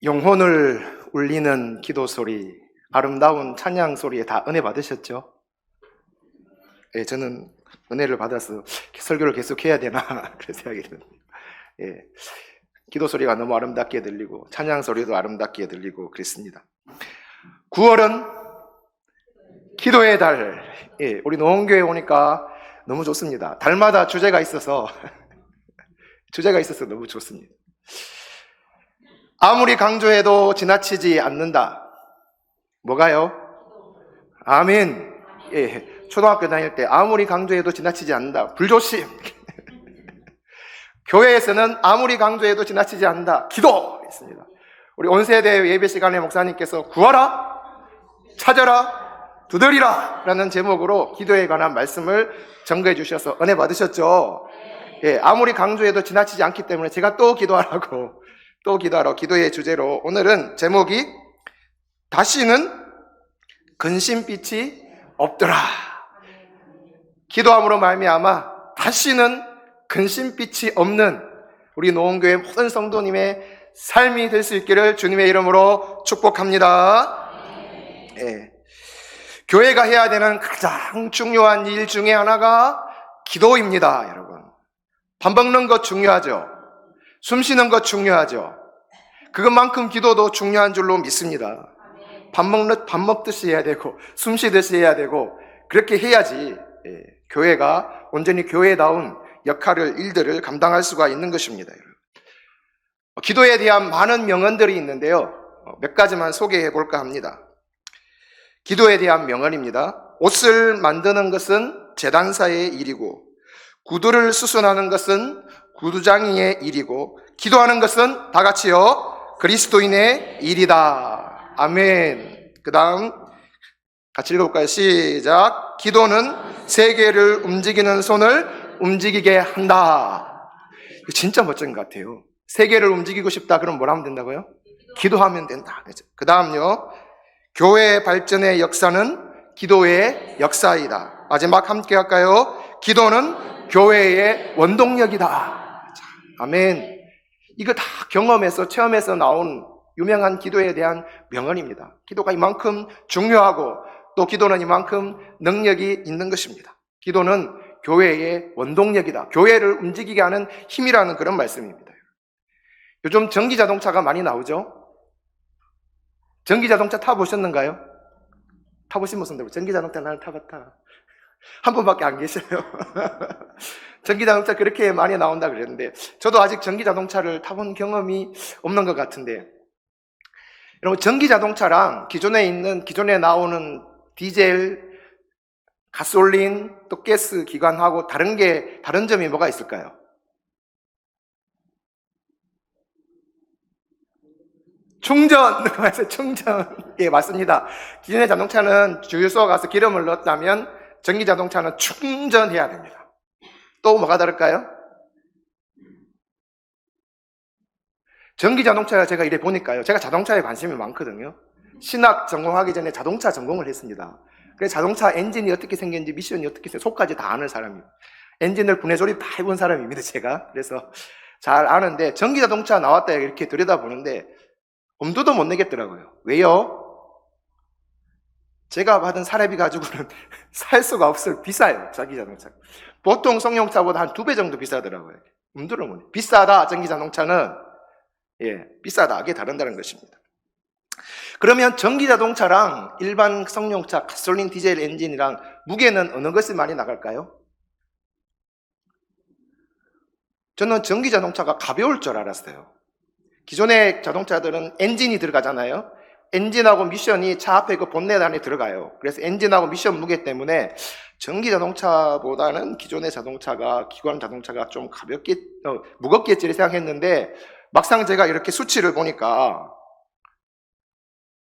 영혼을 울리는 기도 소리, 아름다운 찬양 소리에 다 은혜 받으셨죠? 예, 저는 은혜를 받아서 설교를 계속 해야 되나 그런 생각이 듭니다. 예, 기도 소리가 너무 아름답게 들리고 찬양 소리도 아름답게 들리고 그랬습니다. 9월은 기도의 달. 예, 우리 노원교회 오니까 너무 좋습니다. 달마다 주제가 있어서 너무 좋습니다. 아무리 강조해도 지나치지 않는다. 뭐가요? 아멘. 예, 초등학교 다닐 때 아무리 강조해도 지나치지 않는다. 불조심. 교회에서는 아무리 강조해도 지나치지 않는다. 기도 있습니다. 우리 온세대 예배 시간에 목사님께서 구하라, 찾아라, 두드리라 라는 제목으로 기도에 관한 말씀을 전거해 주셔서 은혜 받으셨죠? 예, 아무리 강조해도 지나치지 않기 때문에 제가 또 기도하라고 기도의 주제로 오늘은 제목이 다시는 근심빛이 없더라. 기도함으로 말미암아 다시는 근심빛이 없는 우리 노원교회 모든 성도님의 삶이 될 수 있기를 주님의 이름으로 축복합니다. 예. 교회가 해야 되는 가장 중요한 일 중에 하나가 기도입니다, 여러분. 밥 먹는 것 중요하죠. 숨 쉬는 것 중요하죠. 그것만큼 기도도 중요한 줄로 믿습니다. 밥 먹듯이 해야 되고 숨 쉬듯이 해야 되고 그렇게 해야지 교회가 온전히 교회다운 역할을, 일들을 감당할 수가 있는 것입니다. 기도에 대한 많은 명언들이 있는데요, 몇 가지만 소개해 볼까 합니다. 기도에 대한 명언입니다. 옷을 만드는 것은 제단사의 일이고 구두를 수선하는 것은 구두장이의 일이고 기도하는 것은 다 같이요 그리스도인의 일이다. 아멘. 그 다음 같이 읽어볼까요? 시작. 기도는 세계를 움직이는 손을 움직이게 한다. 이거 진짜 멋진 것 같아요. 세계를 움직이고 싶다 그럼 뭘 하면 된다고요? 기도하면 된다. 그 다음요, 교회 발전의 역사는 기도의 역사이다. 마지막 함께 할까요? 기도는 교회의 원동력이다. 자, 아멘. 이거 다 경험에서, 체험에서 나온 유명한 기도에 대한 명언입니다. 기도가 이만큼 중요하고 또 기도는 이만큼 능력이 있는 것입니다. 기도는 교회의 원동력이다. 교회를 움직이게 하는 힘이라는 그런 말씀입니다. 요즘 전기자동차가 많이 나오죠? 전기자동차 타보셨는가요? 타보신 분들, 전기자동차 나는 타봤다. 한 분밖에 안 계셔요. 전기자동차 그렇게 많이 나온다 그랬는데 저도 아직 전기자동차를 타본 경험이 없는 것 같은데, 여러분 전기자동차랑 기존에 나오는 디젤, 가솔린, 또 가스 기관하고 다른 점이 뭐가 있을까요? 충전! 예, 맞습니다. 기존의 자동차는 주유소 가서 기름을 넣었다면 전기자동차는 충전해야 됩니다. 또 뭐가 다를까요? 전기자동차 제가 이래 보니까요, 제가 자동차에 관심이 많거든요. 신학 전공하기 전에 자동차 전공을 했습니다. 그래서 자동차 엔진이 어떻게 생겼는지, 미션이 어떻게 생겼는지 속까지 다 아는 사람이에요. 엔진을 분해 조립 다 해본 사람입니다, 제가. 그래서 잘 아는데 전기자동차 나왔다 이렇게 들여다보는데 엄두도 못 내겠더라고요. 왜요? 제가 받은 사례비 가지고는 살 수가 없어요. 비싸요, 전기자동차. 보통 승용차보다 한 2배 정도 비싸더라고요. 엄두를 못 내. 비싸다, 전기자동차는. 예, 비싸다. 그게 다른다는 것입니다. 그러면 전기자동차랑 일반 승용차, 가솔린, 디젤 엔진이랑 무게는 어느 것이 많이 나갈까요? 저는 전기자동차가 가벼울 줄 알았어요. 기존의 자동차들은 엔진이 들어가잖아요. 엔진하고 미션이 차 앞에 그 본넷 안에 들어가요. 그래서 엔진하고 미션 무게 때문에 전기자동차보다는 기존의 자동차가, 기관 자동차가 좀 무겁겠지 생각했는데 막상 제가 이렇게 수치를 보니까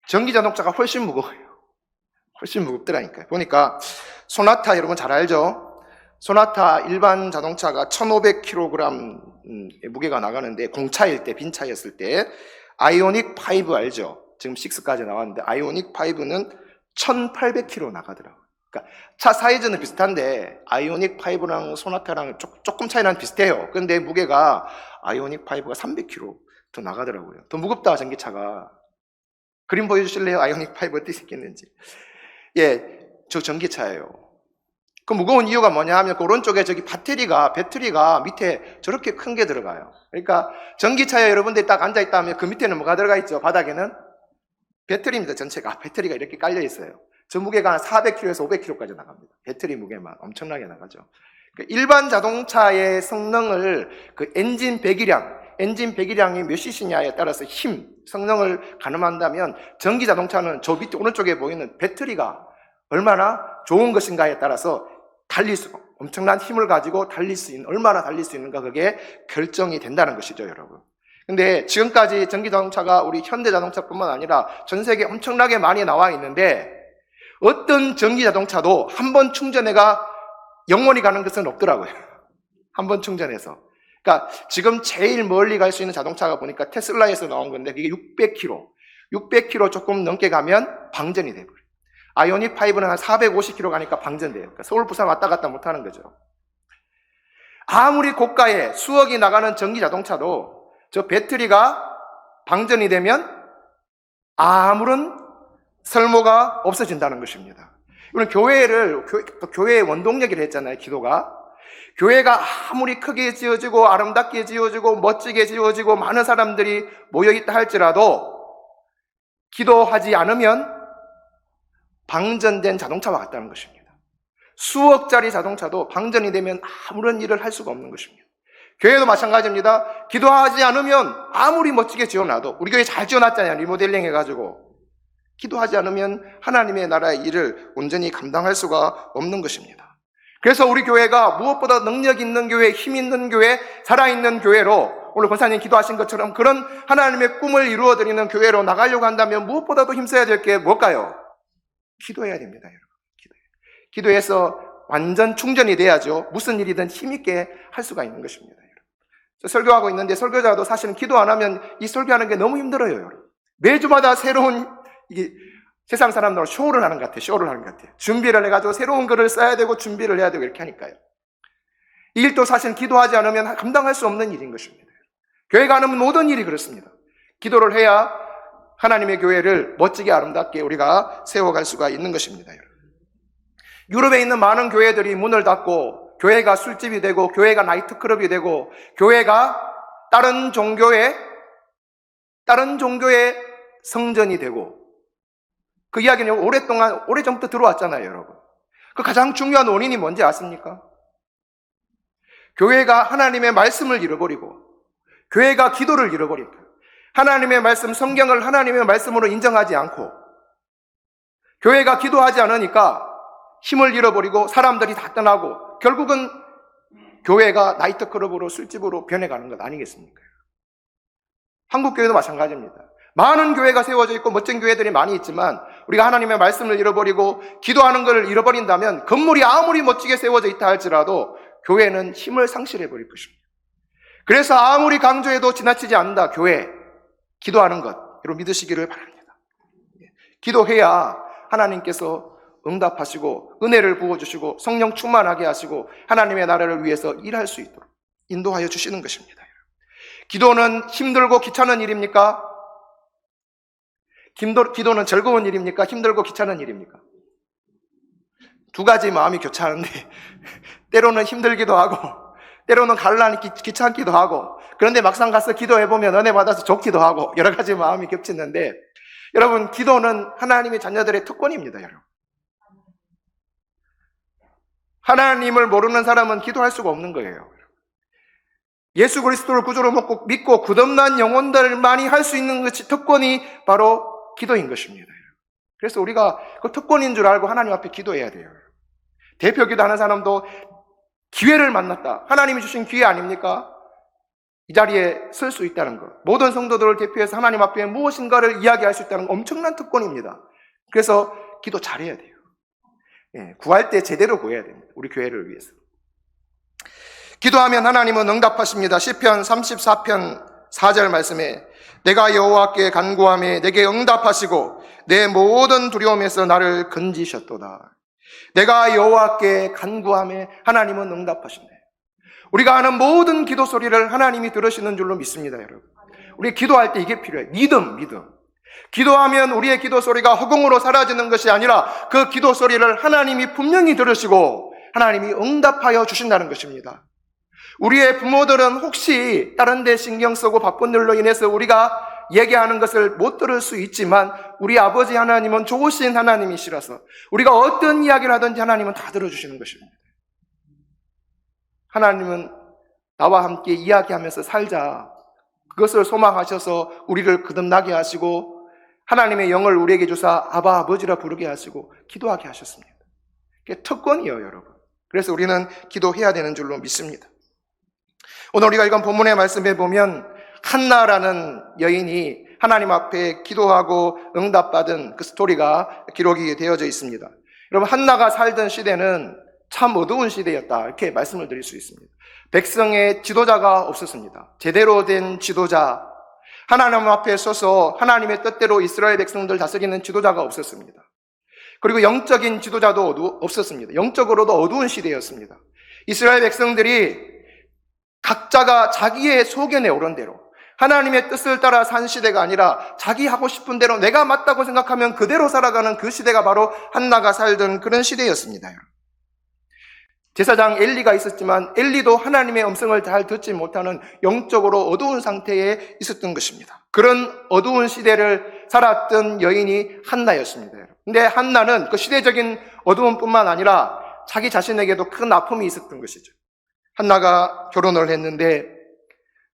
전기자동차가 훨씬 무거워요. 훨씬 무겁더라니까요. 보니까 소나타 여러분 잘 알죠? 소나타 일반 자동차가 1500kg 무게가 나가는데 공차일 때, 빈 차였을 때 아이오닉 5 알죠? 지금 6까지 나왔는데 아이오닉 5는 1800kg 나가더라고요. 그러니까 차 사이즈는 비슷한데 아이오닉 5랑 소나타랑 조금 차이는 비슷해요. 근데 무게가 아이오닉 5가 300kg, 더 나가더라고요. 더 무겁다, 전기차가. 그림 보여주실래요? 아이오닉 5 어떻게 생겼는지. 예, 저 전기차예요. 그 무거운 이유가 뭐냐 하면 그 오른쪽에 저기 배터리가 밑에 저렇게 큰 게 들어가요. 그러니까 전기차에 여러분들이 딱 앉아있다 하면 그 밑에는 뭐가 들어가 있죠? 바닥에는 배터리입니다. 전체가. 배터리가 이렇게 깔려 있어요. 저 무게가 한 400kg에서 500kg까지 나갑니다. 배터리 무게만 엄청나게 나가죠. 일반 자동차의 성능을 그 엔진 배기량이 몇 cc냐에 따라서 성능을 가늠한다면 전기 자동차는 저 밑에 오른쪽에 보이는 배터리가 얼마나 좋은 것인가에 따라서 엄청난 힘을 가지고 얼마나 달릴 수 있는가, 그게 결정이 된다는 것이죠, 여러분. 근데 지금까지 전기 자동차가 우리 현대 자동차뿐만 아니라 전 세계에 엄청나게 많이 나와 있는데 어떤 전기 자동차도 한 번 충전해가 영원히 가는 것은 없더라고요. 한 번 충전해서. 그러니까 지금 제일 멀리 갈 수 있는 자동차가 보니까 테슬라에서 나온 건데 그게 600km 조금 넘게 가면 방전이 돼버려요. 아이오닉 5는 한 450km 가니까 방전돼요. 그러니까 서울, 부산 왔다 갔다 못하는 거죠. 아무리 고가의 수억이 나가는 전기 자동차도 저 배터리가 방전이 되면 아무런 설모가 없어진다는 것입니다. 우리는 교회의 원동력이라 했잖아요, 기도가. 교회가 아무리 크게 지어지고 아름답게 지어지고 멋지게 지어지고 많은 사람들이 모여있다 할지라도 기도하지 않으면 방전된 자동차와 같다는 것입니다. 수억짜리 자동차도 방전이 되면 아무런 일을 할 수가 없는 것입니다. 교회도 마찬가지입니다. 기도하지 않으면 아무리 멋지게 지어놔도, 우리 교회 잘 지어놨잖아요, 리모델링 해가지고. 기도하지 않으면 하나님의 나라의 일을 온전히 감당할 수가 없는 것입니다. 그래서 우리 교회가 무엇보다 능력 있는 교회, 힘 있는 교회, 살아있는 교회로, 오늘 권사님 기도하신 것처럼 그런 하나님의 꿈을 이루어드리는 교회로 나가려고 한다면 무엇보다도 힘써야 될 게 뭘까요? 기도해야 됩니다, 여러분. 기도해서 완전 충전이 돼야죠. 무슨 일이든 힘있게 할 수가 있는 것입니다, 여러분. 저 설교하고 있는데 설교자도 사실은 기도 안 하면 이 설교하는 게 너무 힘들어요, 여러분. 매주마다 새로운, 이게 세상 사람들은 쇼를 하는 것 같아요. 준비를 해가지고 새로운 글을 써야 되고 준비를 해야 되고 이렇게 하니까요. 이 일도 사실 기도하지 않으면 감당할 수 없는 일인 것입니다. 교회가 하는 모든 일이 그렇습니다. 기도를 해야 하나님의 교회를 멋지게 아름답게 우리가 세워갈 수가 있는 것입니다, 여러분. 유럽에 있는 많은 교회들이 문을 닫고 교회가 술집이 되고 교회가 나이트클럽이 되고 교회가 다른 종교의 성전이 되고, 그 이야기는 오래전부터 들어왔잖아요, 여러분. 그 가장 중요한 원인이 뭔지 아십니까? 교회가 하나님의 말씀을 잃어버리고 교회가 기도를 잃어버리고 하나님의 말씀, 성경을 하나님의 말씀으로 인정하지 않고 교회가 기도하지 않으니까 힘을 잃어버리고 사람들이 다 떠나고 결국은 교회가 나이트클럽으로 술집으로 변해가는 것 아니겠습니까? 한국교회도 마찬가지입니다. 많은 교회가 세워져 있고 멋진 교회들이 많이 있지만 우리가 하나님의 말씀을 잃어버리고 기도하는 것을 잃어버린다면 건물이 아무리 멋지게 세워져 있다 할지라도 교회는 힘을 상실해버릴 것입니다. 그래서 아무리 강조해도 지나치지 않는다, 교회. 기도하는 것, 여러분 믿으시기를 바랍니다. 기도해야 하나님께서 응답하시고 은혜를 부어주시고 성령 충만하게 하시고 하나님의 나라를 위해서 일할 수 있도록 인도하여 주시는 것입니다. 기도는 힘들고 귀찮은 일입니까? 기도는 즐거운 일입니까? 힘들고 귀찮은 일입니까? 두 가지 마음이 교차하는데 때로는 힘들기도 하고 때로는 갈라니 귀찮기도 하고, 그런데 막상 가서 기도해보면 은혜 받아서 좋기도 하고 여러 가지 마음이 겹치는데, 여러분 기도는 하나님의 자녀들의 특권입니다. 여러분, 하나님을 모르는 사람은 기도할 수가 없는 거예요. 예수 그리스도를 구주로 믿고 굳건한 영혼들만이 할 수 있는 것이 특권이 바로 기도인 것입니다. 그래서 우리가 그 특권인 줄 알고 하나님 앞에 기도해야 돼요. 대표 기도하는 사람도 기회를 만났다, 하나님이 주신 기회 아닙니까? 이 자리에 설 수 있다는 것, 모든 성도들을 대표해서 하나님 앞에 무엇인가를 이야기할 수 있다는 엄청난 특권입니다. 그래서 기도 잘해야 돼요. 구할 때 제대로 구해야 됩니다. 우리 교회를 위해서. 기도하면 하나님은 응답하십니다. 시편 34편 4절 말씀에 내가 여호와께 간구하매 내게 응답하시고 내 모든 두려움에서 나를 건지셨도다. 내가 여호와께 간구하매 하나님은 응답하신다. 우리가 하는 모든 기도 소리를 하나님이 들으시는 줄로 믿습니다, 여러분. 우리 기도할 때 이게 필요해. 믿음. 기도하면 우리의 기도 소리가 허공으로 사라지는 것이 아니라 그 기도 소리를 하나님이 분명히 들으시고 하나님이 응답하여 주신다는 것입니다. 우리의 부모들은 혹시 다른 데 신경 쓰고 바쁜 일로 인해서 우리가 얘기하는 것을 못 들을 수 있지만 우리 아버지 하나님은 좋으신 하나님이시라서 우리가 어떤 이야기를 하든지 하나님은 다 들어주시는 것입니다. 하나님은 나와 함께 이야기하면서 살자, 그것을 소망하셔서 우리를 거듭나게 하시고 하나님의 영을 우리에게 주사 아바 아버지라 부르게 하시고 기도하게 하셨습니다. 그게 특권이에요, 여러분. 그래서 우리는 기도해야 되는 줄로 믿습니다. 오늘 우리가 읽은 본문의 말씀에 보면 한나라는 여인이 하나님 앞에 기도하고 응답받은 그 스토리가 기록이 되어져 있습니다. 여러분, 한나가 살던 시대는 참 어두운 시대였다, 이렇게 말씀을 드릴 수 있습니다. 백성의 지도자가 없었습니다. 제대로 된 지도자, 하나님 앞에 서서 하나님의 뜻대로 이스라엘 백성들 다스리는 지도자가 없었습니다. 그리고 영적인 지도자도 없었습니다. 영적으로도 어두운 시대였습니다. 이스라엘 백성들이 각자가 자기의 소견에 오른 대로 하나님의 뜻을 따라 산 시대가 아니라 자기 하고 싶은 대로 내가 맞다고 생각하면 그대로 살아가는 그 시대가 바로 한나가 살던 그런 시대였습니다. 제사장 엘리가 있었지만 엘리도 하나님의 음성을 잘 듣지 못하는 영적으로 어두운 상태에 있었던 것입니다. 그런 어두운 시대를 살았던 여인이 한나였습니다. 근데 한나는 그 시대적인 어두움뿐만 아니라 자기 자신에게도 큰 아픔이 있었던 것이죠. 한나가 결혼을 했는데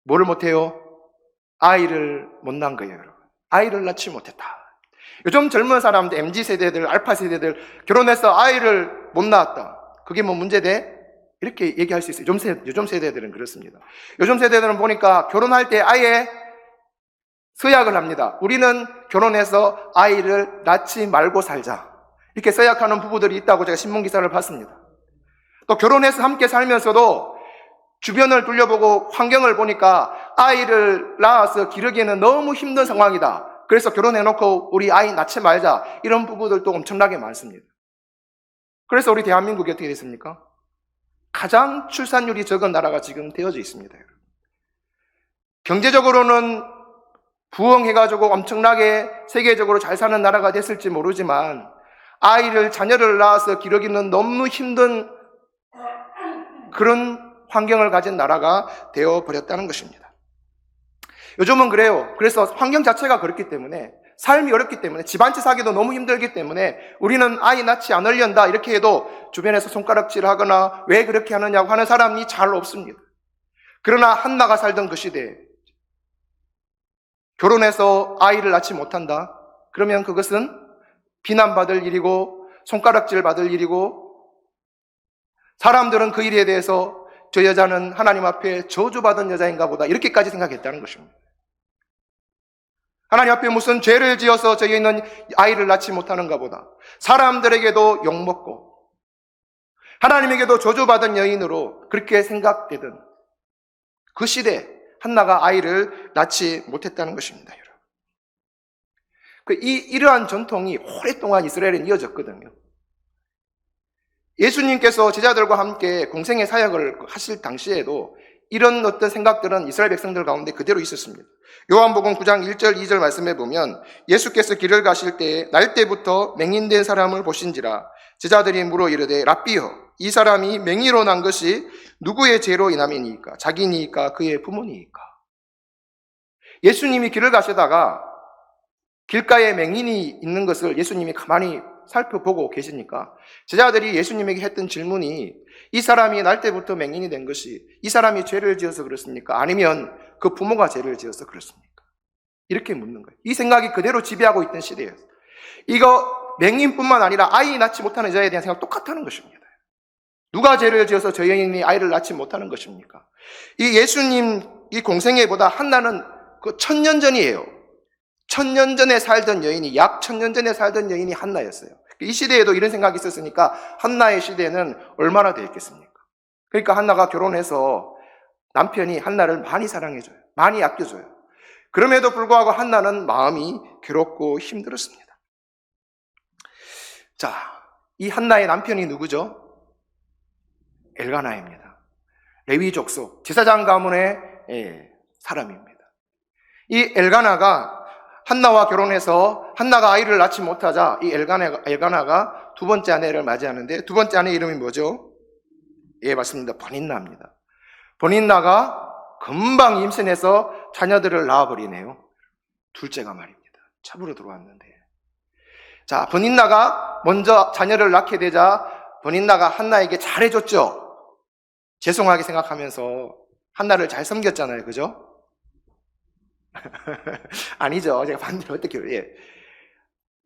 뭐를 못해요? 아이를 못 낳은 거예요, 여러분. 아이를 낳지 못했다. 요즘 젊은 사람들, MZ세대들, 알파세대들 결혼해서 아이를 못 낳았다. 그게 뭐 문제돼? 이렇게 얘기할 수 있어요. 요즘 세대들은 그렇습니다. 요즘 세대들은 보니까 결혼할 때 아예 서약을 합니다. 우리는 결혼해서 아이를 낳지 말고 살자. 이렇게 서약하는 부부들이 있다고 제가 신문기사를 봤습니다. 또 결혼해서 함께 살면서도 주변을 둘러보고 환경을 보니까 아이를 낳아서 기르기에는 너무 힘든 상황이다. 그래서 결혼해놓고 우리 아이 낳지 말자. 이런 부부들도 엄청나게 많습니다. 그래서 우리 대한민국이 어떻게 됐습니까? 가장 출산율이 적은 나라가 지금 되어져 있습니다. 경제적으로는 부흥해가지고 엄청나게 세계적으로 잘 사는 나라가 됐을지 모르지만 자녀를 낳아서 기르기는 너무 힘든 그런 환경을 가진 나라가 되어버렸다는 것입니다. 요즘은 그래요. 그래서 환경 자체가 그렇기 때문에, 삶이 어렵기 때문에, 집안채 사기도 너무 힘들기 때문에 우리는 아이 낳지 않으련다 이렇게 해도 주변에서 손가락질 하거나 왜 그렇게 하느냐고 하는 사람이 잘 없습니다. 그러나 한나가 살던 그 시대에 결혼해서 아이를 낳지 못한다? 그러면 그것은 비난받을 일이고 손가락질 받을 일이고 사람들은 그 일에 대해서 저 여자는 하나님 앞에 저주받은 여자인가 보다 이렇게까지 생각했다는 것입니다. 하나님 앞에 무슨 죄를 지어서 저 여인은 아이를 낳지 못하는가 보다. 사람들에게도 욕먹고 하나님에게도 저주받은 여인으로 그렇게 생각되던 그 시대 한나가 아이를 낳지 못했다는 것입니다. 이러한 전통이 오랫동안 이스라엘에 이어졌거든요. 예수님께서 제자들과 함께 공생의 사역을 하실 당시에도 이런 어떤 생각들은 이스라엘 백성들 가운데 그대로 있었습니다. 요한복음 9장 1절 2절 말씀에 보면 예수께서 길을 가실 때에 날 때부터 맹인된 사람을 보신지라 제자들이 물어 이르되 랍비여 이 사람이 맹인으로 난 것이 누구의 죄로 인함이니까 자기니까 그의 부모니까. 예수님이 길을 가시다가 길가에 맹인이 있는 것을 예수님이 가만히 살펴보고 계시니까 제자들이 예수님에게 했던 질문이 이 사람이 날 때부터 맹인이 된 것이 이 사람이 죄를 지어서 그렇습니까? 아니면 그 부모가 죄를 지어서 그렇습니까? 이렇게 묻는 거예요. 이 생각이 그대로 지배하고 있던 시대예요. 이거 맹인뿐만 아니라 아이 낳지 못하는 여자에 대한 생각 똑같다는 것입니다. 누가 죄를 지어서 저 여인이 아이를 낳지 못하는 것입니까? 이 예수님 이 공생애보다 한나는 그 1000년 전이에요. 1000년 전에 살던 여인이 약 1000년 전에 살던 여인이 한나였어요. 이 시대에도 이런 생각이 있었으니까 한나의 시대는 얼마나 되었겠습니까? 그러니까 한나가 결혼해서 남편이 한나를 많이 사랑해줘요. 많이 아껴줘요. 그럼에도 불구하고 한나는 마음이 괴롭고 힘들었습니다. 자, 이 한나의 남편이 누구죠? 엘가나입니다. 레위 족속 제사장 가문의 사람입니다. 이 엘가나가 한나와 결혼해서 한나가 아이를 낳지 못하자 이 엘가나가 두 번째 아내를 맞이하는데, 두 번째 아내 이름이 뭐죠? 예, 맞습니다. 버닌나입니다. 버닌나가 금방 임신해서 자녀들을 낳아버리네요. 둘째가 말입니다. 첩으로 들어왔는데, 자, 버닌나가 먼저 자녀를 낳게 되자 버닌나가 한나에게 잘해줬죠. 죄송하게 생각하면서 한나를 잘 섬겼잖아요. 그죠? 아니죠. 제가 반대로 어떻게, 예.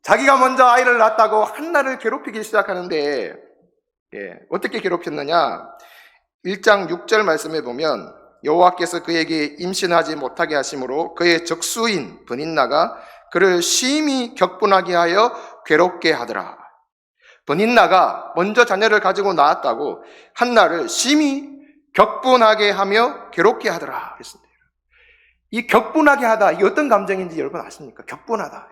자기가 먼저 아이를 낳았다고 한나를 괴롭히기 시작하는데, 예, 어떻게 괴롭혔느냐? 1장 6절 말씀에 보면 여호와께서 그에게 임신하지 못하게 하심으로 그의 적수인 버닌나가 그를 심히 격분하게 하여 괴롭게 하더라. 버닌나가 먼저 자녀를 가지고 낳았다고 한나를 심히 격분하게 하며 괴롭게 하더라 그랬습니다. 이 격분하게 하다, 이게 어떤 감정인지 여러분 아십니까? 격분하다.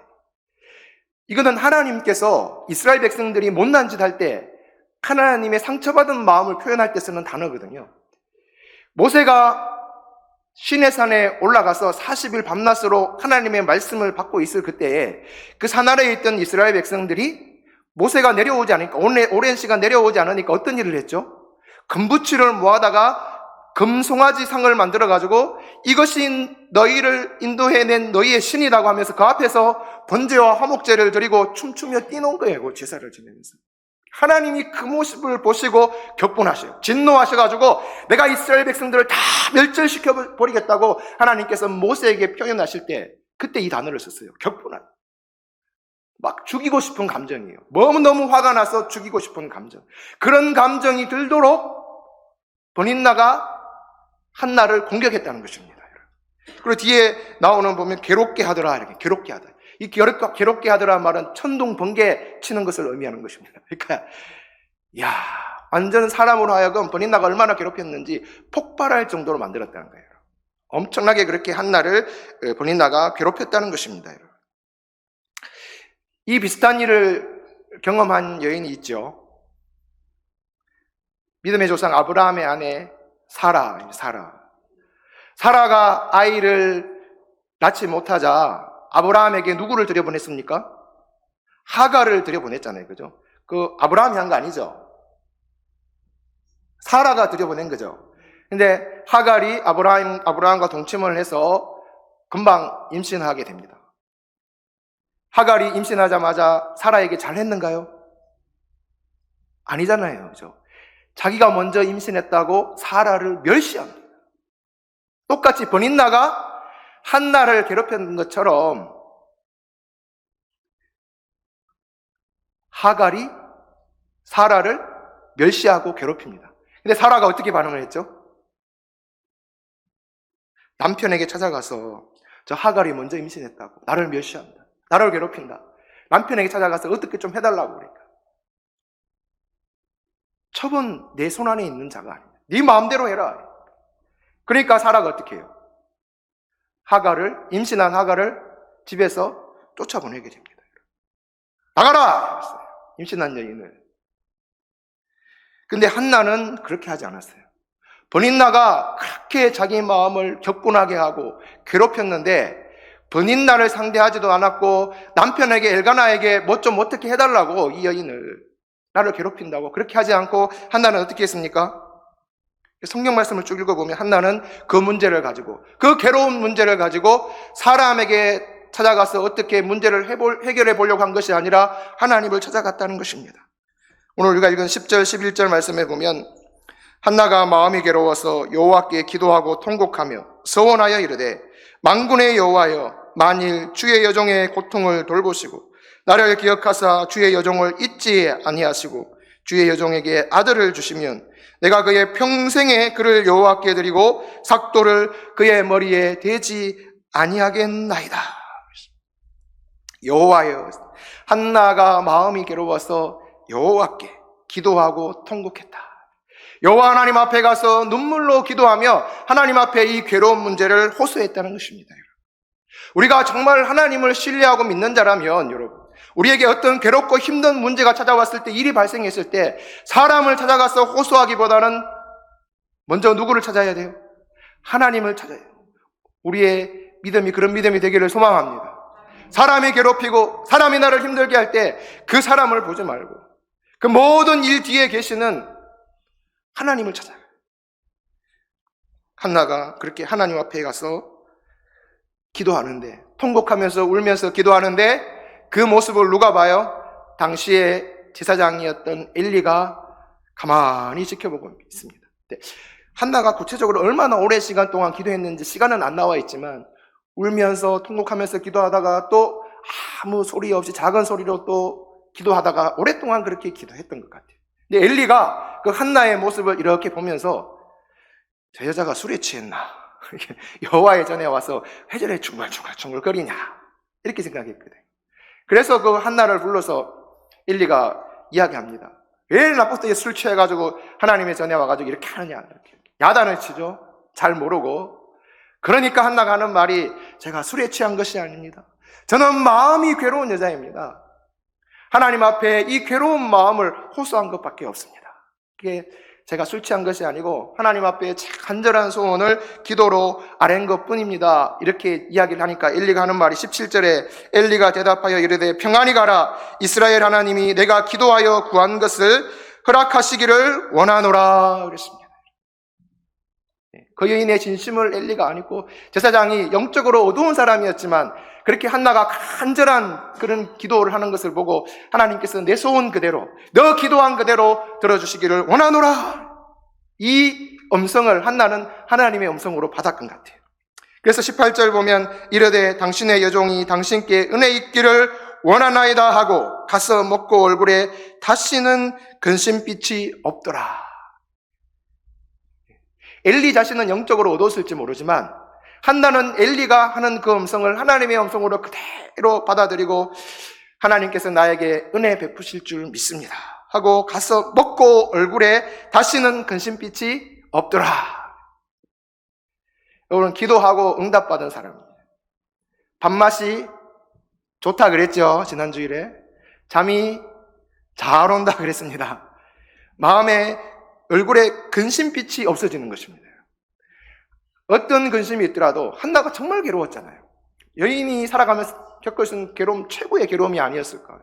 이거는 하나님께서 이스라엘 백성들이 못난 짓 할 때 하나님의 상처받은 마음을 표현할 때 쓰는 단어거든요. 모세가 시내산에 올라가서 40일 밤낮으로 하나님의 말씀을 받고 있을 그때에 그 산 아래에 있던 이스라엘 백성들이 모세가 내려오지 않으니까, 오랜 시간 내려오지 않으니까 어떤 일을 했죠? 금부치를 모아다가 금송아지 상을 만들어가지고 이것이 너희를 인도해낸 너희의 신이라고 하면서 그 앞에서 번제와 화목제를 드리고 춤추며 뛰노는 거예요. 제사를 지내면서. 하나님이 그 모습을 보시고 격분하셔요. 진노하셔가지고 내가 이스라엘 백성들을 다 멸절시켜 버리겠다고 하나님께서 모세에게 표현하실 때 그때 이 단어를 썼어요. 격분하다. 막 죽이고 싶은 감정이에요. 너무 화가 나서 죽이고 싶은 감정. 그런 감정이 들도록 버닌나가 한나를 공격했다는 것입니다. 그리고 뒤에 나오는 보면 괴롭게 하더라, 이렇게 괴롭게 하다. 이 괴롭게 하더라 말은 천둥 번개 치는 것을 의미하는 것입니다. 그러니까 야, 완전 사람으로 하여금 버닌나가 얼마나 괴롭혔는지 폭발할 정도로 만들었다는 거예요. 엄청나게 그렇게 한나를 버닌나가 괴롭혔다는 것입니다. 이 비슷한 일을 경험한 여인이 있죠. 믿음의 조상 아브라함의 아내 사라가 아이를 낳지 못하자 아브라함에게 누구를 들여보냈습니까? 하갈을 들여보냈잖아요. 그죠? 그 아브라함이 한 거 아니죠? 사라가 들여보낸 거죠. 근데 하갈이 아브라함과 동침을 해서 금방 임신하게 됩니다. 하갈이 임신하자마자 사라에게 잘했는가요? 아니잖아요. 그죠? 자기가 먼저 임신했다고 사라를 멸시합니다. 똑같이 버닌나가 한나를 괴롭혔던 것처럼 하갈이 사라를 멸시하고 괴롭힙니다. 근데 사라가 어떻게 반응을 했죠? 남편에게 찾아가서 저 하갈이 먼저 임신했다고 나를 멸시한다, 나를 괴롭힌다. 남편에게 찾아가서 어떻게 좀 해달라고 그러니까. 첩은 내 손 안에 있는 자가 아니야. 네 마음대로 해라. 그러니까 사라가 어떻게 해요? 임신한 하갈을 집에서 쫓아보내게 됩니다. 나가라! 임신한 여인을. 근데 한나는 그렇게 하지 않았어요. 버닌나가 그렇게 자기 마음을 격분하게 하고 괴롭혔는데 버닌나를 상대하지도 않았고 남편에게 엘가나에게 뭐 좀 어떻게 해달라고 이 여인을 나를 괴롭힌다고 그렇게 하지 않고 한나는 어떻게 했습니까? 성경 말씀을 쭉 읽어보면 한나는 그 문제를 가지고 그 괴로운 문제를 가지고 사람에게 찾아가서 어떻게 문제를 해결해 보려고 한 것이 아니라 하나님을 찾아갔다는 것입니다. 오늘 우리가 읽은 10절 11절 말씀에 보면 한나가 마음이 괴로워서 여호와께 기도하고 통곡하며 서원하여 이르되 만군의 여호와여 만일 주의 여종의 고통을 돌보시고 나를 기억하사 주의 여종을 잊지 아니하시고 주의 여종에게 아들을 주시면 내가 그의 평생에 그를 여호와께 드리고 삭도를 그의 머리에 대지 아니하겠나이다. 여호와여, 한나가 마음이 괴로워서 여호와께 기도하고 통곡했다. 여호와 하나님 앞에 가서 눈물로 기도하며 하나님 앞에 이 괴로운 문제를 호소했다는 것입니다. 우리가 정말 하나님을 신뢰하고 믿는 자라면 여러분, 우리에게 어떤 괴롭고 힘든 문제가 찾아왔을 때, 일이 발생했을 때 사람을 찾아가서 호소하기보다는 먼저 누구를 찾아야 돼요? 하나님을 찾아야 돼요. 우리의 믿음이 그런 믿음이 되기를 소망합니다. 사람이 괴롭히고 사람이 나를 힘들게 할 때 그 사람을 보지 말고 그 모든 일 뒤에 계시는 하나님을 찾아요. 한나가 그렇게 하나님 앞에 가서 기도하는데, 통곡하면서 울면서 기도하는데 그 모습을 누가 봐요? 당시에 제사장이었던 엘리가 가만히 지켜보고 있습니다. 한나가 구체적으로 얼마나 오랜 시간 동안 기도했는지 시간은 안 나와 있지만 울면서 통곡하면서 기도하다가 또 아무 소리 없이 작은 소리로 또 기도하다가 오랫동안 그렇게 기도했던 것 같아요. 근데 엘리가 그 한나의 모습을 이렇게 보면서 저 여자가 술에 취했나? 여호와의 전에 와서 회전에 중얼중얼거리냐? 이렇게 생각했거든요. 그래서 그 한나를 불러서 엘리가 이야기합니다. 왜 나쁘게 술 취해가지고 하나님의 전에 와가지고 이렇게 하느냐? 이렇게 야단을 치죠. 잘 모르고. 그러니까 한나가 하는 말이 제가 술에 취한 것이 아닙니다. 저는 마음이 괴로운 여자입니다. 하나님 앞에 이 괴로운 마음을 호소한 것밖에 없습니다. 그게 제가 술 취한 것이 아니고 하나님 앞에 간절한 소원을 기도로 아랜 것뿐입니다. 이렇게 이야기를 하니까 엘리가 하는 말이 17절에 엘리가 대답하여 이르되 평안히 가라. 이스라엘 하나님이 내가 기도하여 구한 것을 허락하시기를 원하노라 그랬습니다. 그 여인의 진심을 엘리가 안 잊고, 제사장이 영적으로 어두운 사람이었지만 그렇게 한나가 간절한 그런 기도를 하는 것을 보고 하나님께서 내 소원 그대로, 너 기도한 그대로 들어주시기를 원하노라. 이 음성을 한나는 하나님의 음성으로 받았던 것 같아요. 그래서 18절 보면 이르되 당신의 여종이 당신께 은혜 있기를 원하나이다 하고 가서 먹고 얼굴에 다시는 근심빛이 없더라. 엘리 자신은 영적으로 어두웠을지 모르지만 한나는 엘리가 하는 그 음성을 하나님의 음성으로 그대로 받아들이고 하나님께서 나에게 은혜 베푸실 줄 믿습니다 하고 가서 먹고 얼굴에 다시는 근심빛이 없더라. 여러분, 기도하고 응답받은 사람입니다. 밥맛이 좋다 그랬죠, 지난 주일에. 잠이 잘 온다 그랬습니다. 마음에, 얼굴에 근심빛이 없어지는 것입니다. 어떤 근심이 있더라도 한나가 정말 괴로웠잖아요. 여인이 살아가면서 겪을 수 있는 괴로움, 최고의 괴로움이 아니었을까요?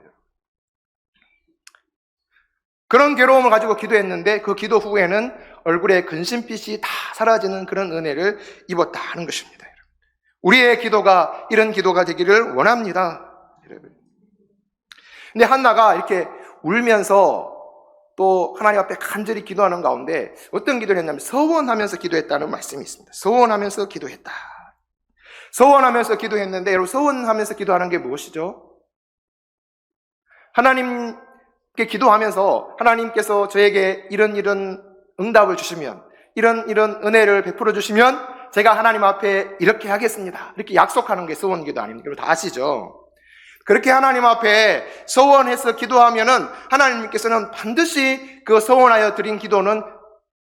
그런 괴로움을 가지고 기도했는데 그 기도 후에는 얼굴에 근심빛이 다 사라지는 그런 은혜를 입었다 하는 것입니다. 우리의 기도가 이런 기도가 되기를 원합니다. 근데 한나가 이렇게 울면서 또 하나님 앞에 간절히 기도하는 가운데 어떤 기도를 했냐면 서원하면서 기도했다는 말씀이 있습니다. 서원하면서 기도했다. 서원하면서 기도했는데, 여러분, 서원하면서 기도하는 게 무엇이죠? 하나님께 기도하면서 하나님께서 저에게 이런 응답을 주시면, 이런 은혜를 베풀어 주시면 제가 하나님 앞에 이렇게 하겠습니다, 이렇게 약속하는 게 서원 기도 아닙니까? 여러분 다 아시죠? 그렇게 하나님 앞에 서원해서 기도하면은 하나님께서는 반드시 그 서원하여 드린 기도는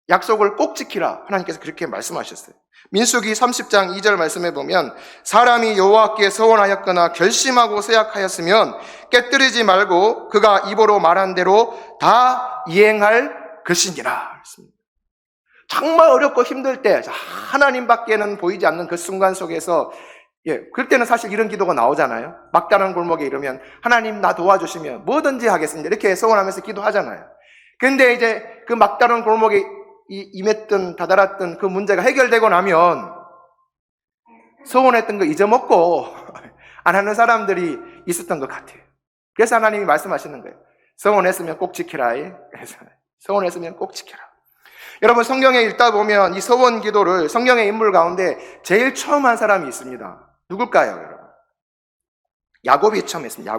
약속을 꼭 지키라, 하나님께서 그렇게 말씀하셨어요. 민수기 30장 2절 말씀에 보면 사람이 여호와께 서원하였거나 결심하고 서약하였으면 깨뜨리지 말고 그가 입으로 말한 대로 다 이행할 것이니라. 정말 어렵고 힘들 때 하나님밖에는 보이지 않는 그 순간 속에서, 그럴 때는 사실 이런 기도가 나오잖아요. 막다른 골목에 이르면 하나님 나 도와주시면 뭐든지 하겠습니다, 이렇게 서원하면서 기도하잖아요. 근데 이제 그 막다른 골목에 임했던 다다랐던 그 문제가 해결되고 나면 서원했던 거 잊어먹고 안 하는 사람들이 있었던 것 같아요. 그래서 하나님이 말씀하시는 거예요. 서원했으면 꼭 지키라. 그래서 서원했으면 꼭 지켜라. 여러분, 성경에 읽다 보면 이 서원 기도를 성경의 인물 가운데 제일 처음 한 사람이 있습니다. 누굴까요, 여러분? 야곱이 처음 했습니다.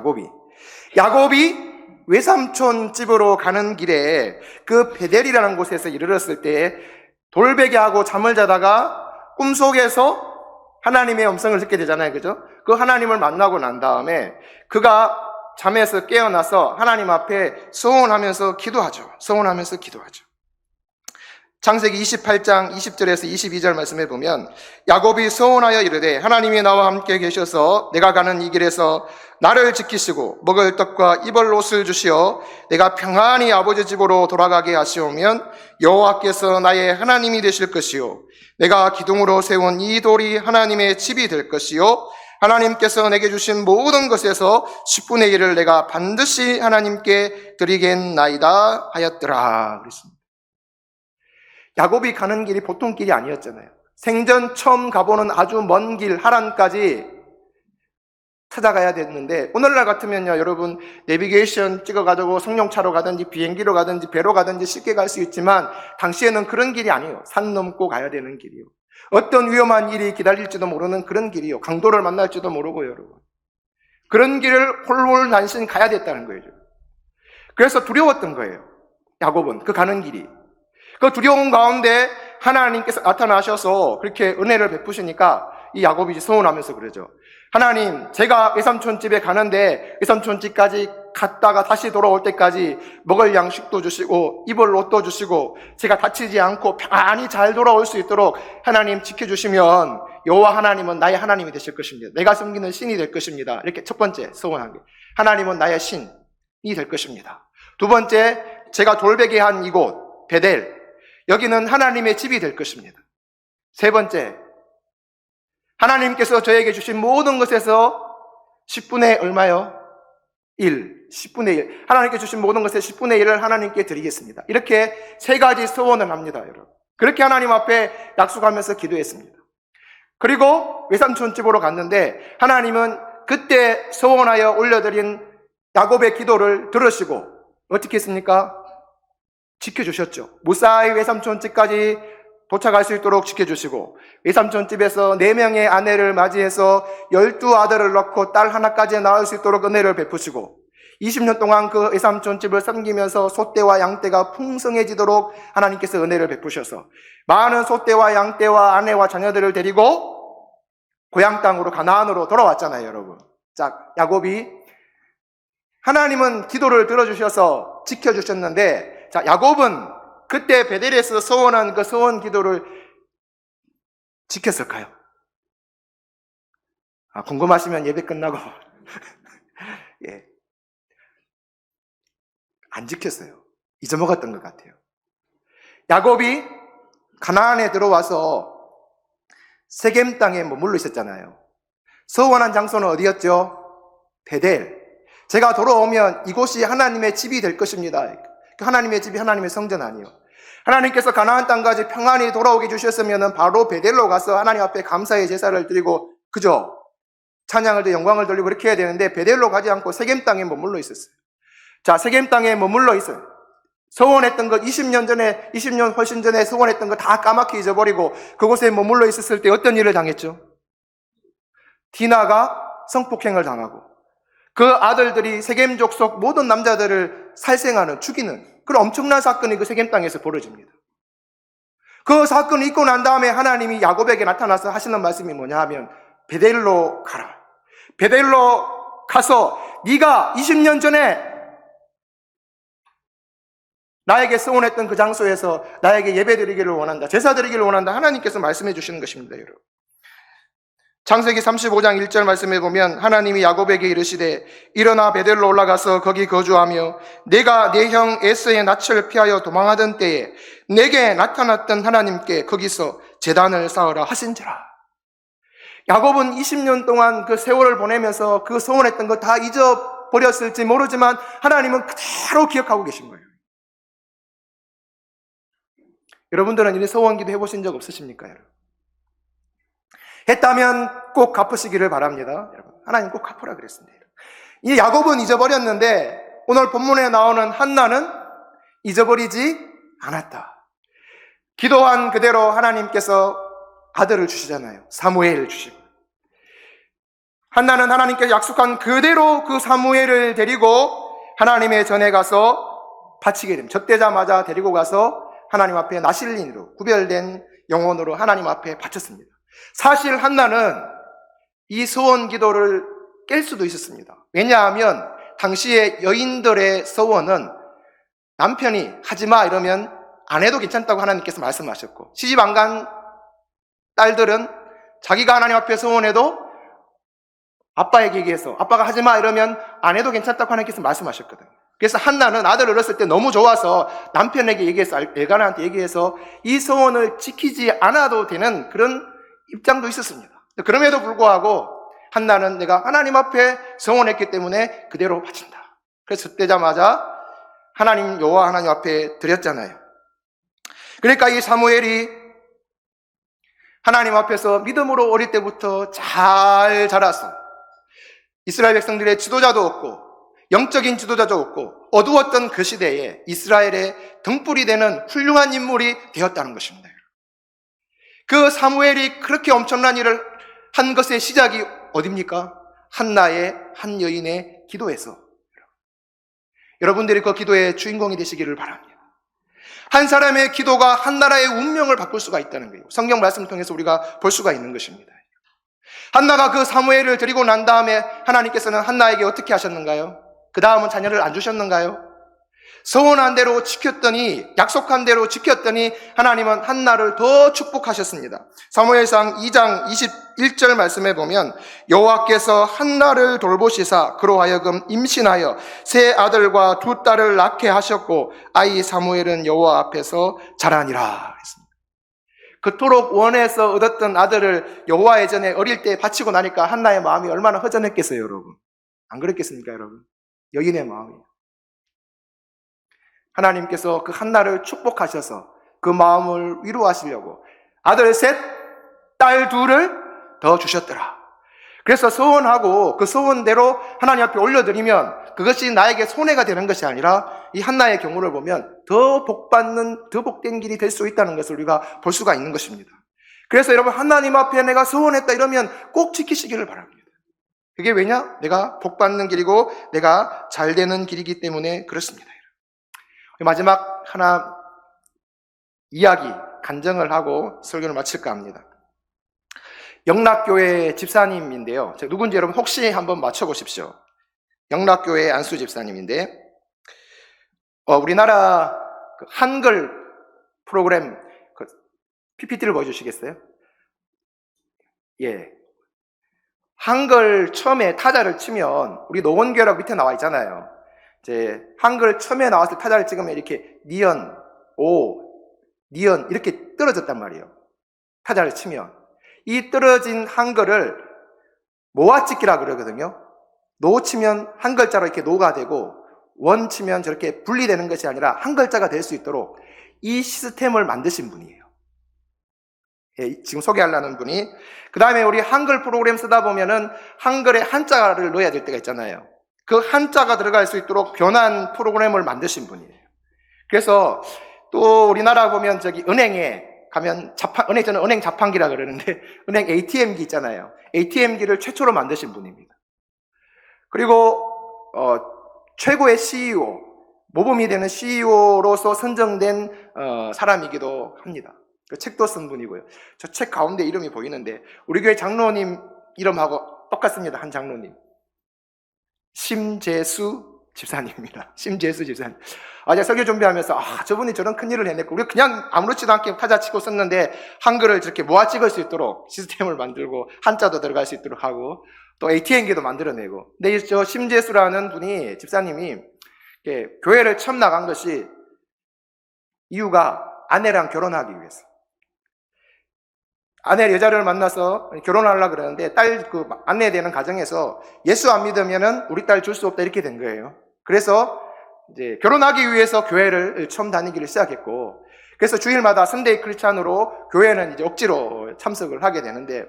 야곱이 외삼촌 집으로 가는 길에 그 베델이라는 곳에서 이르렀을 때 돌베개하고 잠을 자다가 꿈속에서 하나님의 음성을 듣게 되잖아요. 그죠? 그 하나님을 만나고 난 다음에 그가 잠에서 깨어나서 하나님 앞에 서원하면서 기도하죠. 창세기 28장 20절에서 22절 말씀에 보면 야곱이 서원하여 이르되 하나님이 나와 함께 계셔서 내가 가는 이 길에서 나를 지키시고 먹을 떡과 입을 옷을 주시어 내가 평안히 아버지 집으로 돌아가게 하시오면 여호와께서 나의 하나님이 되실 것이요 내가 기둥으로 세운 이 돌이 하나님의 집이 될 것이요 하나님께서 내게 주신 모든 것에서 10분의 1을 내가 반드시 하나님께 드리겠나이다 하였더라 그랬습니다. 야곱이 가는 길이 보통 길이 아니었잖아요. 생전 처음 가보는 아주 먼 길 하란까지 찾아가야 됐는데 오늘날 같으면요 여러분 내비게이션 찍어가지고 성령차로 가든지 비행기로 가든지 배로 가든지 쉽게 갈 수 있지만 당시에는 그런 길이 아니에요. 산 넘고 가야 되는 길이요. 어떤 위험한 일이 기다릴지도 모르는 그런 길이요. 강도를 만날지도 모르고요 여러분. 그런 길을 홀홀단신 가야 됐다는 거예요. 그래서 두려웠던 거예요. 야곱은 그 가는 길이. 그 두려운 가운데 하나님께서 나타나셔서 그렇게 은혜를 베푸시니까 이 야곱이 서운하면서 그러죠. 하나님, 제가 외삼촌 집에 가는데 외삼촌 집까지 갔다가 다시 돌아올 때까지 먹을 양식도 주시고 입을 옷도 주시고 제가 다치지 않고 평안히 잘 돌아올 수 있도록 하나님 지켜주시면 여호와 하나님은 나의 하나님이 되실 것입니다. 내가 섬기는 신이 될 것입니다. 이렇게 첫 번째 서원한 게 하나님은 나의 신이 될 것입니다. 두 번째, 제가 돌베개 한 이곳 베델 여기는 하나님의 집이 될 것입니다. 세 번째, 하나님께서 저에게 주신 모든 것에서 10분의 얼마요? 1. 10분의 1. 하나님께 주신 모든 것의 10분의 1을 하나님께 드리겠습니다. 이렇게 세 가지 서원을 합니다, 여러분. 그렇게 하나님 앞에 약속하면서 기도했습니다. 그리고 외삼촌 집으로 갔는데 하나님은 그때 서원하여 올려드린 야곱의 기도를 들으시고 어떻게 했습니까? 지켜주셨죠. 무사히 외삼촌 집까지 도착할 수 있도록 지켜주시고 외삼촌 집에서 4명의 아내를 맞이해서 12아들을 낳고 딸 하나까지 낳을 수 있도록 은혜를 베푸시고 20년 동안 그 외삼촌 집을 섬기면서 소떼와 양떼가 풍성해지도록 하나님께서 은혜를 베푸셔서 많은 소떼와 양떼와 아내와 자녀들을 데리고 고향 땅으로 가나안으로 돌아왔잖아요, 여러분. 자, 야곱이 하나님은 기도를 들어주셔서 지켜주셨는데 자, 야곱은 그때 베델에서 서원한 그 서원 기도를 지켰을까요? 궁금하시면 예배 끝나고 예. 안 지켰어요. 잊어먹었던 것 같아요. 야곱이 가나안에 들어와서 세겜 땅에 머물러 있었잖아요. 서원한 장소는 어디였죠? 베델. 제가 돌아오면 이곳이 하나님의 집이 될 것입니다. 하나님의 집이 하나님의 성전 아니에요. 하나님께서 가나안 땅까지 평안히 돌아오게 주셨으면 바로 베델로 가서 하나님 앞에 감사의 제사를 드리고 그죠? 찬양을 드리고 영광을 돌리고 그렇게 해야 되는데 베델로 가지 않고 세겜 땅에 머물러 있었어요. 자, 세겜 땅에 머물러 있어요. 서원했던 것 20년 훨씬 전에 서원했던 거 다 까맣게 잊어버리고 그곳에 머물러 있었을 때 어떤 일을 당했죠? 디나가 성폭행을 당하고 그 아들들이 세겜 족속 모든 남자들을 살생하는, 죽이는 그런 엄청난 사건이 그 세겜 땅에서 벌어집니다. 그 사건이 있고 난 다음에 하나님이 야곱에게 나타나서 하시는 말씀이 뭐냐 하면 베델로 가라. 베델로 가서 네가 20년 전에 나에게 서원했던 그 장소에서 나에게 예배드리기를 원한다. 제사드리기를 원한다. 하나님께서 말씀해 주시는 것입니다, 여러분. 창세기 35장 1절 말씀에 보면 하나님이 야곱에게 이르시되 일어나 베델로 올라가서 거기 거주하며 내가 내 형 에서의 낯을 피하여 도망하던 때에 내게 나타났던 하나님께 거기서 제단을 쌓으라 하신지라. 야곱은 20년 동안 그 세월을 보내면서 그 서원했던 거 다 잊어버렸을지 모르지만 하나님은 그대로 기억하고 계신 거예요. 여러분들은 이런 서원기도 해보신 적 없으십니까, 여러분? 했다면 꼭 갚으시기를 바랍니다. 여러분, 하나님 꼭 갚으라 그랬습니다. 이 야곱은 잊어버렸는데 오늘 본문에 나오는 한나는 잊어버리지 않았다. 기도한 그대로 하나님께서 아들을 주시잖아요. 사무엘을 주시고 한나는 하나님께서 약속한 그대로 그 사무엘을 데리고 하나님의 전에 가서 바치게 됩니다. 적대자마자 데리고 가서 하나님 앞에 나실린으로 구별된 영혼으로 하나님 앞에 바쳤습니다. 사실 한나는 이 서원 기도를 깰 수도 있었습니다. 왜냐하면 당시의 여인들의 서원은 남편이 하지마 이러면 안 해도 괜찮다고 하나님께서 말씀하셨고, 시집 안 간 딸들은 자기가 하나님 앞에 소원해도 아빠에게 얘기해서 아빠가 하지 마 이러면 안 해도 괜찮다고 하나님께서 말씀하셨거든요. 그래서 한나는 아들을 얻었을 때 너무 좋아서 남편에게 얘기해서, 엘가나한테 얘기해서 이 소원을 지키지 않아도 되는 그런 입장도 있었습니다. 그럼에도 불구하고 한나는 내가 하나님 앞에 소원했기 때문에 그대로 바친다. 그래서 듣자마자 하나님, 여호와 하나님 앞에 드렸잖아요. 그러니까 이 사무엘이 하나님 앞에서 믿음으로 어릴 때부터 잘 자라서 이스라엘 백성들의 지도자도 없고 영적인 지도자도 없고 어두웠던 그 시대에 이스라엘의 등불이 되는 훌륭한 인물이 되었다는 것입니다. 그 사무엘이 그렇게 엄청난 일을 한 것의 시작이 어디입니까? 한나의 한 여인의 기도에서. 여러분들이 그 기도의 주인공이 되시기를 바랍니다. 한 사람의 기도가 한 나라의 운명을 바꿀 수가 있다는 거예요. 성경 말씀을 통해서 우리가 볼 수가 있는 것입니다. 한나가 그 사무엘을 데리고 난 다음에 하나님께서는 한나에게 어떻게 하셨는가요? 그 다음은 자녀를 안 주셨는가요? 소원한 대로 지켰더니, 약속한 대로 지켰더니 하나님은 한나를 더 축복하셨습니다. 사무엘상 2장 21절 말씀에 보면 여호와께서 한나를 돌보시사 그로 하여금 임신하여 세 아들과 두 딸을 낳게 하셨고 아이 사무엘은 여호와 앞에서 자라니라 했습니다. 그토록 원해서 얻었던 아들을 여호와의 전에 어릴 때 바치고 나니까 한나의 마음이 얼마나 허전했겠어요, 여러분. 안 그랬겠습니까, 여러분? 여인의 마음이. 하나님께서 그 한나를 축복하셔서 그 마음을 위로하시려고 아들 셋, 딸 둘을 더 주셨더라. 그래서 소원하고 그 소원대로 하나님 앞에 올려드리면 그것이 나에게 손해가 되는 것이 아니라 이 한나의 경우를 보면 더 복받는, 더 복된 길이 될 수 있다는 것을 우리가 볼 수가 있는 것입니다. 그래서 여러분, 하나님 앞에 내가 소원했다 이러면 꼭 지키시기를 바랍니다. 그게 왜냐? 내가 복받는 길이고 내가 잘 되는 길이기 때문에 그렇습니다. 마지막 하나 이야기, 간증을 하고 설교를 마칠까 합니다. 영락교회 집사님인데요. 누군지 여러분 혹시 한번 맞춰보십시오. 영락교회 안수 집사님인데, 우리나라 한글 프로그램 PPT를 보여주시겠어요? 예. 한글 처음에 타자를 치면 우리 노원교회라고 밑에 나와 있잖아요. 이제 한글 처음에 나왔을 때 타자를 찍으면 이렇게 니은, 오, 니은 이렇게 떨어졌단 말이에요. 타자를 치면 이 떨어진 한글을 모아찍기라 그러거든요. 노 치면 한 글자로 이렇게 노가 되고 원 치면 저렇게 분리되는 것이 아니라 한 글자가 될 수 있도록 이 시스템을 만드신 분이에요. 예, 지금 소개하려는 분이. 그 다음에 우리 한글 프로그램 쓰다 보면은 한글에 한자를 넣어야 될 때가 있잖아요. 그 한자가 들어갈 수 있도록 변환 프로그램을 만드신 분이에요. 그래서 또 우리나라 보면 저기 은행에 가면 저는 은행 자판기라 그러는데 은행 ATM기 있잖아요. ATM기를 최초로 만드신 분입니다. 그리고 최고의 CEO, 모범이 되는 CEO로서 선정된 사람이기도 합니다. 그 책도 쓴 분이고요. 저 책 가운데 이름이 보이는데 우리 교회 장로님 이름하고 똑같습니다. 한 장로님. 심재수 집사님입니다. 심재수 집사님. 제가 설교 준비하면서 저분이 저런 큰일을 해냈고 우리 그냥 아무렇지도 않게 타자 치고 썼는데 한글을 저렇게 모아 찍을 수 있도록 시스템을 만들고 한자도 들어갈 수 있도록 하고 또 ATM기도 만들어내고. 근데 저 심재수라는 분이 집사님이 교회를 처음 나간 것이 이유가 아내랑 결혼하기 위해서. 아내 여자를 만나서 결혼하려고 그러는데 아내 되는 가정에서 예수 안 믿으면은 우리 딸 줄 수 없다 이렇게 된 거예요. 그래서 이제 결혼하기 위해서 교회를 처음 다니기를 시작했고, 그래서 주일마다 선데이 크리스찬으로 교회는 이제 억지로 참석을 하게 되는데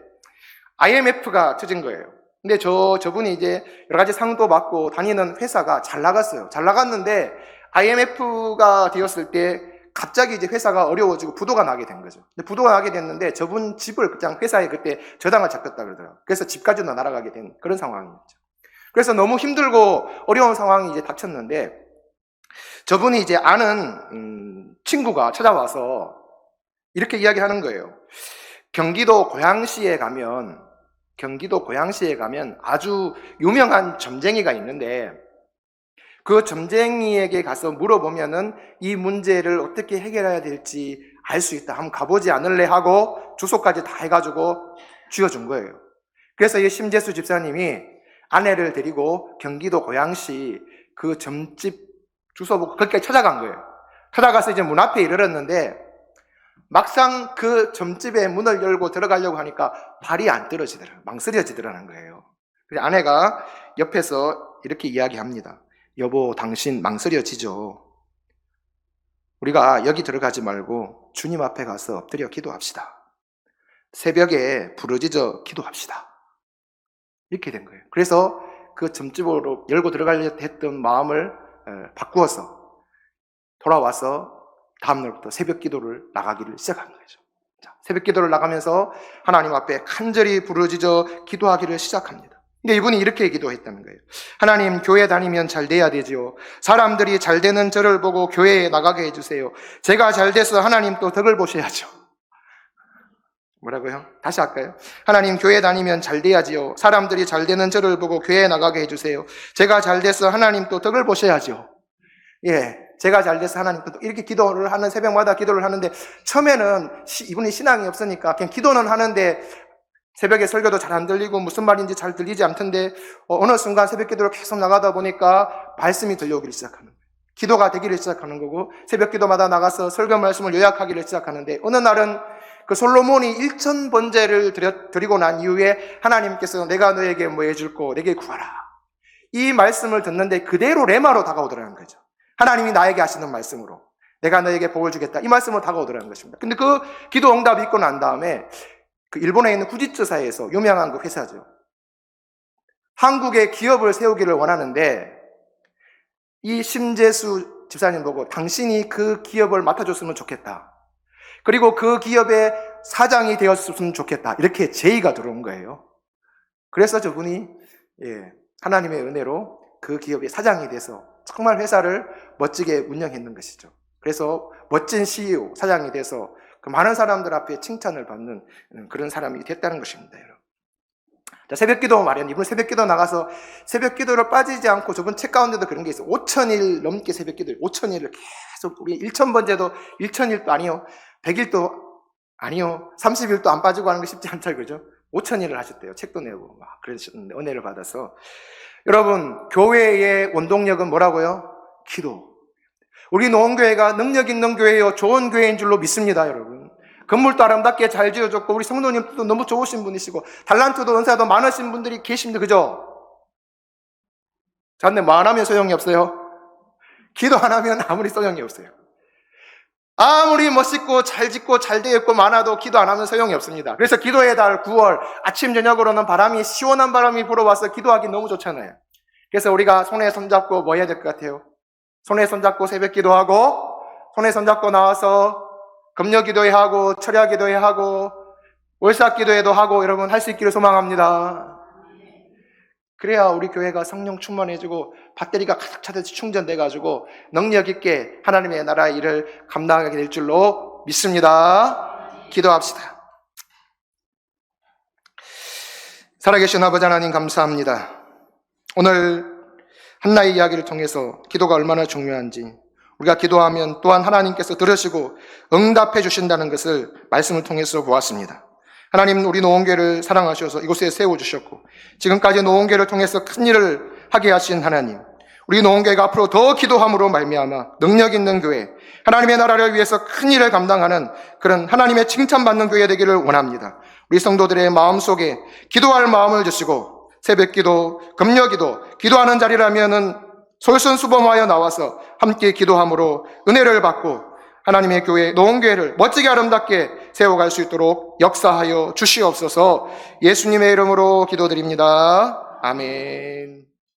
IMF가 터진 거예요. 근데 저분이 이제 여러 가지 상도 받고 다니는 회사가 잘 나갔어요. 잘 나갔는데 IMF가 되었을 때 갑자기 이제 회사가 어려워지고 부도가 나게 된 거죠. 근데 부도가 나게 됐는데 저분 집을 그냥 회사에 그때 저당을 잡혔다 그러더라고요. 그래서 집까지도 날아가게 된 그런 상황이었죠. 그래서 너무 힘들고 어려운 상황이 이제 닥쳤는데 저분이 이제 아는 친구가 찾아와서 이렇게 이야기하는 거예요. 경기도 고양시에 가면 아주 유명한 점쟁이가 있는데 그 점쟁이에게 가서 물어보면은 이 문제를 어떻게 해결해야 될지 알 수 있다. 한번 가보지 않을래 하고 주소까지 다 해가지고 쥐어준 거예요. 그래서 이 심재수 집사님이 아내를 데리고 경기도 고양시 그 점집 주소 보고 거기까지 찾아간 거예요. 찾아가서 이제 문 앞에 이르렀는데 막상 그 점집에 문을 열고 들어가려고 하니까 발이 안 떨어지더라. 망설여지더라는 거예요. 그래서 아내가 옆에서 이렇게 이야기합니다. 여보, 당신 망설여지죠? 우리가 여기 들어가지 말고 주님 앞에 가서 엎드려 기도합시다. 새벽에 부르짖어 기도합시다. 이렇게 된 거예요. 그래서 그 점집으로 열고 들어가려 했던 마음을 바꾸어서 돌아와서 다음날부터 새벽 기도를 나가기를 시작한 거죠. 자, 새벽 기도를 나가면서 하나님 앞에 간절히 부르짖어 기도하기를 시작합니다. 근데 이분이 이렇게 기도했다는 거예요. 하나님, 교회 다니면 잘 돼야 되지요. 사람들이 잘 되는 저를 보고 교회에 나가게 해주세요. 제가 잘 돼서 하나님 또 덕을 보셔야죠. 뭐라고요? 다시 할까요? 하나님, 교회 다니면 잘 돼야지요. 사람들이 잘 되는 저를 보고 교회에 나가게 해주세요. 제가 잘 돼서 하나님 또 덕을 보셔야죠. 예, 제가 잘 돼서 하나님 또 이렇게 기도를 하는, 새벽마다 기도를 하는데 처음에는 이분이 신앙이 없으니까 그냥 기도는 하는데 새벽에 설교도 잘 안 들리고 무슨 말인지 잘 들리지 않던데 어느 순간 새벽 기도를 계속 나가다 보니까 말씀이 들려오기를 시작하는 거예요. 기도가 되기를 시작하는 거고 새벽 기도마다 나가서 설교 말씀을 요약하기를 시작하는데 어느 날은 그 솔로몬이 1000번제를 드리고 난 이후에 하나님께서 내가 너에게 뭐 해줄고 내게 구하라. 이 말씀을 듣는데 그대로 레마로 다가오더라는 거죠. 하나님이 나에게 하시는 말씀으로 내가 너에게 복을 주겠다. 이 말씀으로 다가오더라는 것입니다. 근데 그 기도 응답이 있고 난 다음에 그 일본에 있는 후지츠사에서 유명한 그 회사죠. 한국에 기업을 세우기를 원하는데 이 심재수 집사님 보고 당신이 그 기업을 맡아줬으면 좋겠다. 그리고 그 기업의 사장이 되었으면 좋겠다. 이렇게 제의가 들어온 거예요. 그래서 저분이 하나님의 은혜로 그 기업의 사장이 돼서 정말 회사를 멋지게 운영했는 것이죠. 그래서 멋진 CEO, 사장이 돼서 그 많은 사람들 앞에 칭찬을 받는 그런 사람이 됐다는 것입니다, 여러분. 자, 새벽 기도 말이야. 이분 새벽 기도 나가서 새벽 기도를 빠지지 않고 저분 책 가운데도 그런 게 있어요. 5000일 넘게 새벽 기도를, 5000일을 계속, 우리 1000번째도 1000일도 아니요, 100일도 아니요, 30일도 안 빠지고 하는 게 쉽지 않죠, 그죠? 5000일을 하셨대요. 책도 내고 막 그러셨는데 은혜를 받아서. 여러분, 교회의 원동력은 뭐라고요? 기도. 우리 노원교회가 능력 있는 교회요, 좋은 교회인 줄로 믿습니다, 여러분. 건물도 아름답게 잘 지어졌고 우리 성도님도 너무 좋으신 분이시고 달란트도 은사도 많으신 분들이 계십니다, 그죠? 자, 근데 뭐 안 하면 소용이 없어요? 기도 안 하면 아무리 소용이 없어요. 아무리 멋있고 잘 짓고 잘 되어 있고 많아도 기도 안 하면 소용이 없습니다. 그래서 기도의 달 9월 아침 저녁으로는 바람이, 시원한 바람이 불어와서 기도하기 너무 좋잖아요. 그래서 우리가 손에 손잡고 뭐 해야 될 것 같아요? 손에 손잡고 새벽 기도하고, 손에 손잡고 나와서 금요 기도회 하고, 철야 기도회 하고, 월삭 기도회도 하고, 여러분 할 수 있기를 소망합니다. 그래야 우리 교회가 성령 충만해지고 배터리가 가득 차듯이 충전돼가지고 능력 있게 하나님의 나라의 일을 감당하게 될 줄로 믿습니다. 기도합시다. 살아계신 아버지 하나님 감사합니다. 오늘 한나의 이야기를 통해서 기도가 얼마나 중요한지, 우리가 기도하면 또한 하나님께서 들으시고 응답해 주신다는 것을 말씀을 통해서 보았습니다. 하나님, 우리 노원교회를 사랑하셔서 이곳에 세워주셨고 지금까지 노원교회를 통해서 큰 일을 하게 하신 하나님, 우리 노원교회가 앞으로 더 기도함으로 말미암아 능력 있는 교회, 하나님의 나라를 위해서 큰 일을 감당하는 그런 하나님의 칭찬받는 교회 되기를 원합니다. 우리 성도들의 마음속에 기도할 마음을 주시고 새벽 기도, 금요 기도, 기도하는 자리라면은 솔선수범하여 나와서 함께 기도함으로 은혜를 받고 하나님의 교회, 노원교회를 멋지게 아름답게 세워갈 수 있도록 역사하여 주시옵소서. 예수님의 이름으로 기도드립니다. 아멘.